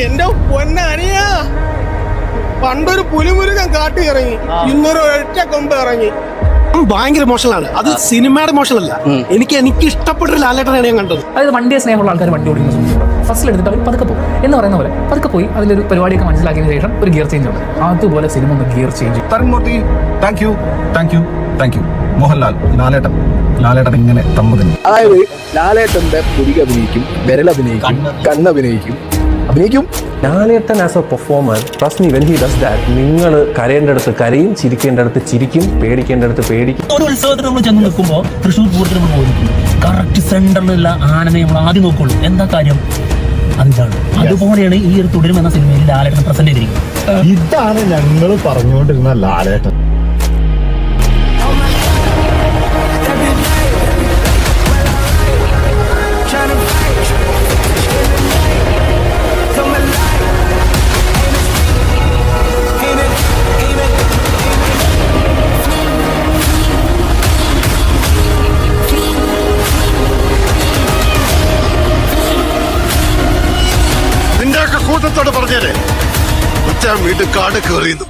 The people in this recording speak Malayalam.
എന്റെ പൊന്നനിയ പണ്ടൊരു പുലിമുരുകൻ കാട്ടി ഇറങ്ങി, ഇന്നൊരു ഒറ്റ കൊമ്പ് ഇറങ്ങി. ഭയങ്കര മോശമാണ് അത്. സിനിമയുടെ മോശമല്ല, എനിക്ക് ഇഷ്ടപ്പെട്ട ലാലേട്ടനാണ് ഞാൻ കണ്ടത്. അതായത് വണ്ടിയെ സ്നേഹമുള്ള ആൾക്കാർ വണ്ടി ഓടിക്കുന്ന സമയത്ത് ഫസ്റ്റിൽ എടുത്തിട്ട് അവർ പതുക്കെ പോകും എന്ന് പറയുന്ന പോലെ പതുക്കെ പോയി അതിലൊരു പരിപാടിയൊക്കെ മനസ്സിലാക്കിയതിനു ശേഷം ഒരു ഗിയർ ചേഞ്ച് ഉണ്ട്. അതുപോലെ സിനിമ ഒന്ന് gear change. Tharun Moorthy thank you. Mohanlal Lalettan ഇങ്ങനെ തമ്പതിന്. അതായത് ലാലേട്ടന്റെ പുതിയ അഭിനയിക്കും, വിരലഭിനയിക്കും, കണ്ണഭിനയിക്കും. Lalettan as a performer, trust me, when he does that, നിങ്ങൾ കരയേണ്ടടുത്ത് കരയും, ചിരിക്കേണ്ടടുത്ത് ചിരിക്കും, പേടിക്കേണ്ടടുത്ത് പേടിക്കും. ഒരു ഉത്സവത്തിന് നമ്മൾ ചെന്ന് നിൽക്കുമ്പോൾ തൃശ്ശൂർ പൂരത്തിന് നമ്മൾ പോയിരിക്കും, കറക്റ്റ് സെന്ററിലുള്ള ആനനെ നമ്മൾ ആദ്യം നോക്കുള്ളൂ. എന്താ കാര്യം? അതിതാണ്. അതുപോലെയാണ് ഈ ഒരു തുടരും എന്ന സിനിമയിൽ ലാലേട്ടൻ പ്രസന്റ് ചെയ്തിരിക്കുന്നത്. ഇതാണ് ഞങ്ങൾ പറഞ്ഞുകൊണ്ടിരുന്ന ലാലേട്ടൻ. നിന്റെയൊക്കെ കൂട്ടത്തോട് പറഞ്ഞേരെ വീണ്ടും കാട് കയറിയുന്നു.